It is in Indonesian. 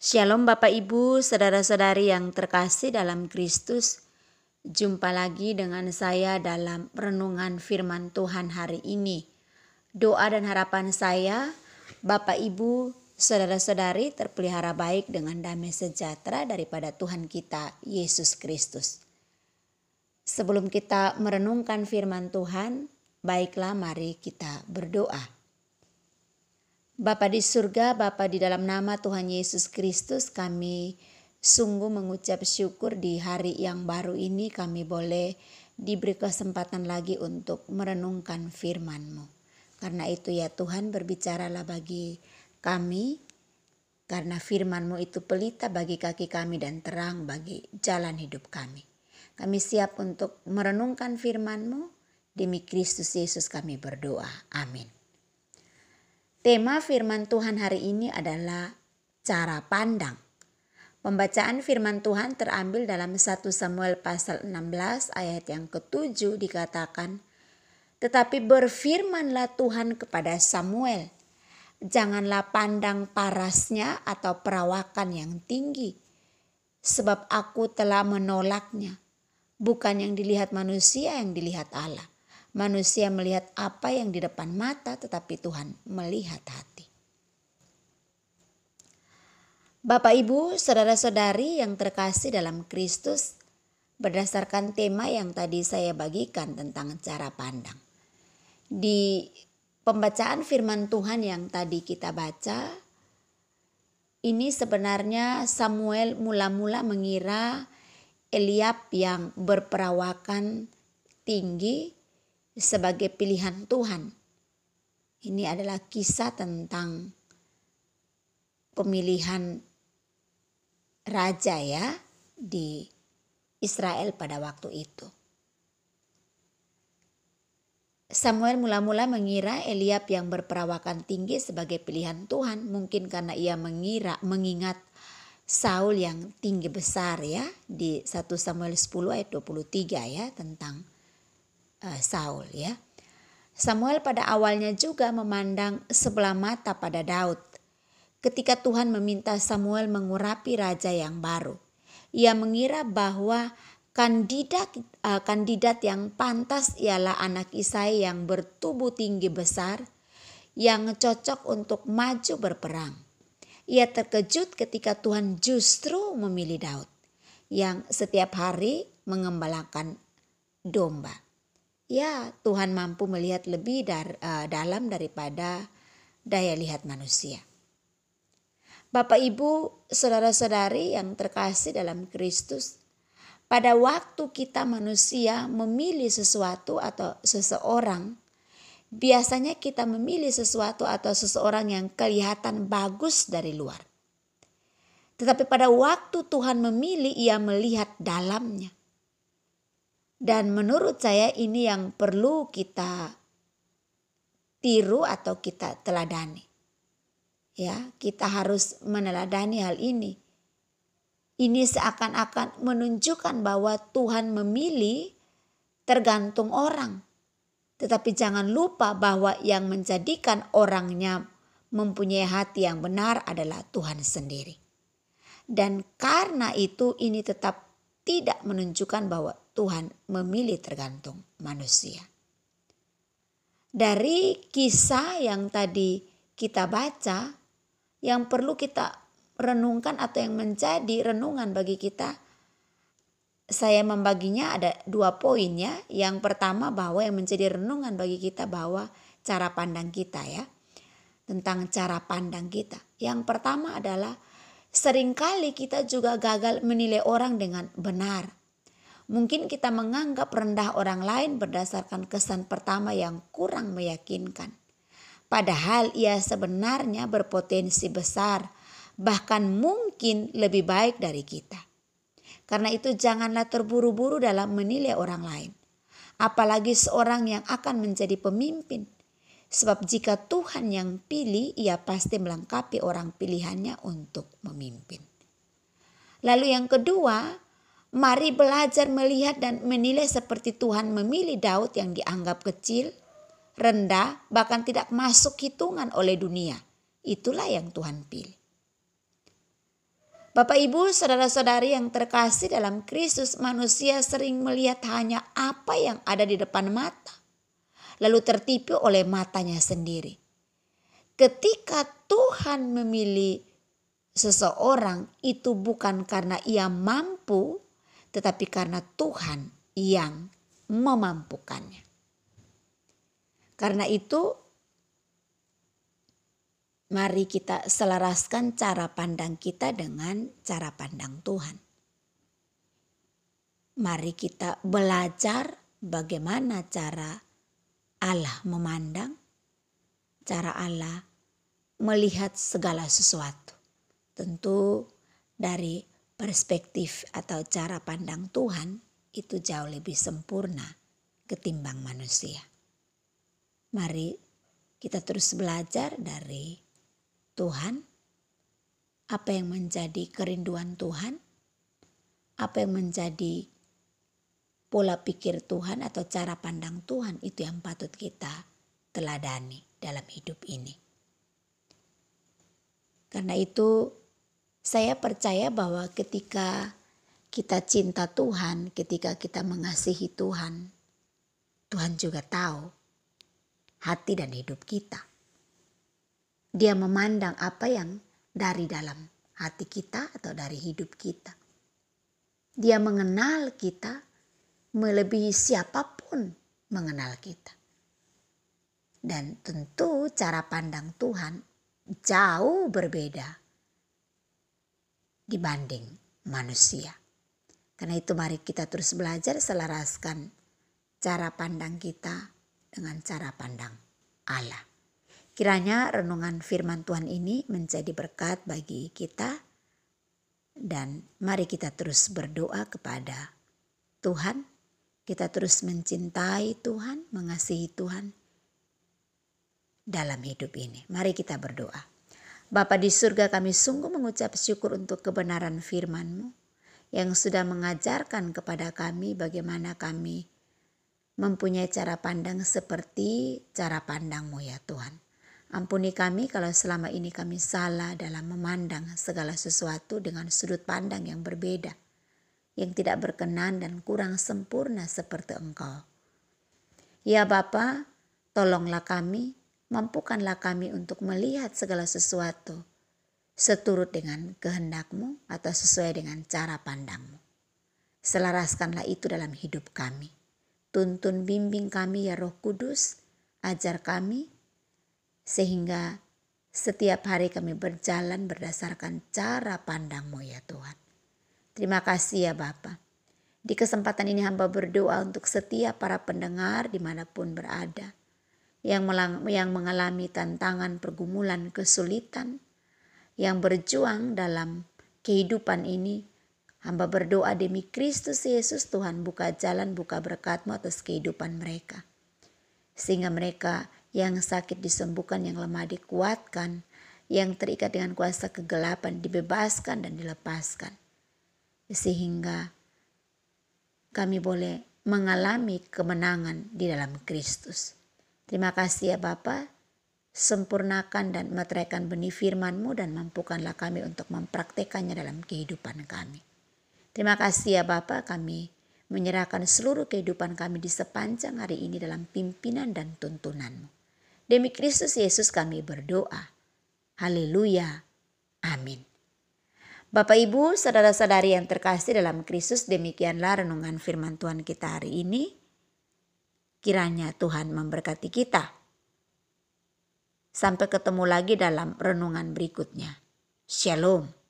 Shalom Bapak Ibu, saudara-saudari yang terkasih dalam Kristus. Jumpa lagi dengan saya dalam renungan firman Tuhan hari ini. Doa dan harapan saya, Bapak Ibu, saudara-saudari terpelihara baik dengan damai sejahtera daripada Tuhan kita, Yesus Kristus. Sebelum kita merenungkan firman Tuhan, baiklah mari kita berdoa. Bapa di surga, Bapa di dalam nama Tuhan Yesus Kristus, kami sungguh mengucap syukur di hari yang baru ini kami boleh diberi kesempatan lagi untuk merenungkan firman-Mu. Karena itu ya Tuhan, berbicaralah bagi kami, karena firman-Mu itu pelita bagi kaki kami dan terang bagi jalan hidup kami. Kami siap untuk merenungkan firman-Mu, demi Kristus Yesus kami berdoa. Amin. Tema firman Tuhan hari ini adalah cara pandang. Pembacaan firman Tuhan terambil dalam 1 Samuel pasal 16 ayat yang ke-7 dikatakan, "Tetapi berfirmanlah Tuhan kepada Samuel, janganlah pandang parasnya atau perawakan yang tinggi, sebab aku telah menolaknya. Bukan yang dilihat manusia, yang dilihat Allah. Manusia melihat apa yang di depan mata, tetapi Tuhan melihat hati." Bapak Ibu, saudara-saudari yang terkasih dalam Kristus, berdasarkan tema yang tadi saya bagikan tentang cara pandang. Di pembacaan firman Tuhan yang tadi kita baca, ini sebenarnya Samuel mula-mula mengira Eliab yang berperawakan tinggi sebagai pilihan Tuhan. Ini adalah kisah tentang pemilihan raja ya di Israel pada waktu itu. Samuel mula-mula mengira Eliab yang berperawakan tinggi sebagai pilihan Tuhan, mungkin karena ia mengingat Saul yang tinggi besar ya, di 1 Samuel 10 ayat 23 ya, tentang Saul ya. Samuel pada awalnya juga memandang sebelah mata pada Daud. Ketika Tuhan meminta Samuel mengurapi raja yang baru, ia mengira bahwa kandidat yang pantas ialah anak Isai yang bertubuh tinggi besar, yang cocok untuk maju berperang. Ia terkejut ketika Tuhan justru memilih Daud, yang setiap hari mengembalakan domba. Ya, Tuhan mampu melihat lebih dalam daripada daya lihat manusia. Bapak Ibu, saudara-saudari yang terkasih dalam Kristus, pada waktu kita manusia memilih sesuatu atau seseorang, biasanya kita memilih sesuatu atau seseorang yang kelihatan bagus dari luar. Tetapi pada waktu Tuhan memilih, ia melihat dalamnya. Dan menurut saya ini yang perlu kita tiru atau kita teladani. Ya, kita harus meneladani hal ini. Ini seakan-akan menunjukkan bahwa Tuhan memilih tergantung orang. Tetapi jangan lupa bahwa yang menjadikan orangnya mempunyai hati yang benar adalah Tuhan sendiri. Dan karena itu ini tetap tidak menunjukkan bahwa Tuhan memilih tergantung manusia. Dari kisah yang tadi kita baca, yang perlu kita renungkan atau yang menjadi renungan bagi kita, saya membaginya ada 2 poin ya. Yang pertama bahwa yang menjadi renungan bagi kita bahwa cara pandang kita ya. Tentang cara pandang kita. Yang pertama adalah seringkali kita juga gagal menilai orang dengan benar. Mungkin kita menganggap rendah orang lain berdasarkan kesan pertama yang kurang meyakinkan. Padahal ia sebenarnya berpotensi besar, bahkan mungkin lebih baik dari kita. Karena itu janganlah terburu-buru dalam menilai orang lain. Apalagi seorang yang akan menjadi pemimpin. Sebab jika Tuhan yang pilih, ia pasti melengkapi orang pilihannya untuk memimpin. Lalu yang kedua, mari belajar melihat dan menilai seperti Tuhan memilih Daud yang dianggap kecil, rendah, bahkan tidak masuk hitungan oleh dunia. Itulah yang Tuhan pilih. Bapak Ibu, saudara-saudari yang terkasih dalam Kristus, manusia sering melihat hanya apa yang ada di depan mata, lalu tertipu oleh matanya sendiri. Ketika Tuhan memilih seseorang, itu bukan karena ia mampu, tetapi karena Tuhan yang memampukannya. Karena itu, mari kita selaraskan cara pandang kita dengan cara pandang Tuhan. Mari kita belajar bagaimana cara Allah memandang, cara Allah melihat segala sesuatu. Tentu dari perspektif atau cara pandang Tuhan itu jauh lebih sempurna ketimbang manusia. Mari kita terus belajar dari Tuhan, apa yang menjadi kerinduan Tuhan, apa yang menjadi pola pikir Tuhan atau cara pandang Tuhan, itu yang patut kita teladani dalam hidup ini. Karena itu saya percaya bahwa ketika kita cinta Tuhan, ketika kita mengasihi Tuhan, Tuhan juga tahu hati dan hidup kita. Dia memandang apa yang dari dalam hati kita atau dari hidup kita. Dia mengenal kita melebihi siapapun mengenal kita. Dan tentu cara pandang Tuhan jauh berbeda dibanding manusia. Karena itu mari kita terus belajar selaraskan cara pandang kita dengan cara pandang Allah. Kiranya renungan firman Tuhan ini menjadi berkat bagi kita. Dan mari kita terus berdoa kepada Tuhan. Kita terus mencintai Tuhan, mengasihi Tuhan dalam hidup ini. Mari kita berdoa. Bapa di surga, kami sungguh mengucap syukur untuk kebenaran firman-Mu yang sudah mengajarkan kepada kami bagaimana kami mempunyai cara pandang seperti cara pandang-Mu ya Tuhan. Ampuni kami kalau selama ini kami salah dalam memandang segala sesuatu dengan sudut pandang yang berbeda, yang tidak berkenan dan kurang sempurna seperti Engkau. Ya Bapa, tolonglah kami, mampukanlah kami untuk melihat segala sesuatu seturut dengan kehendak-Mu atau sesuai dengan cara pandang-Mu. Selaraskanlah itu dalam hidup kami. Tuntun bimbing kami ya Roh Kudus, ajar kami sehingga setiap hari kami berjalan berdasarkan cara pandang-Mu ya Tuhan. Terima kasih ya Bapa. Di kesempatan ini hamba berdoa untuk setiap para pendengar dimanapun berada, yang mengalami tantangan, pergumulan, kesulitan, yang berjuang dalam kehidupan ini. Hamba berdoa demi Kristus Yesus, Tuhan buka jalan, buka berkat-Mu atas kehidupan mereka. Sehingga mereka yang sakit disembuhkan, yang lemah dikuatkan, yang terikat dengan kuasa kegelapan dibebaskan dan dilepaskan. Sehingga kami boleh mengalami kemenangan di dalam Kristus. Terima kasih ya Bapa, sempurnakan dan meteraikan benih firman-Mu dan mampukanlah kami untuk mempraktekannya dalam kehidupan kami. Terima kasih ya Bapa, kami menyerahkan seluruh kehidupan kami di sepanjang hari ini dalam pimpinan dan tuntunan-Mu. Demi Kristus Yesus kami berdoa. Haleluya. Amin. Bapak Ibu, saudara-saudari yang terkasih dalam Kristus, demikianlah renungan firman Tuhan kita hari ini. Kiranya Tuhan memberkati kita. Sampai ketemu lagi dalam renungan berikutnya. Shalom.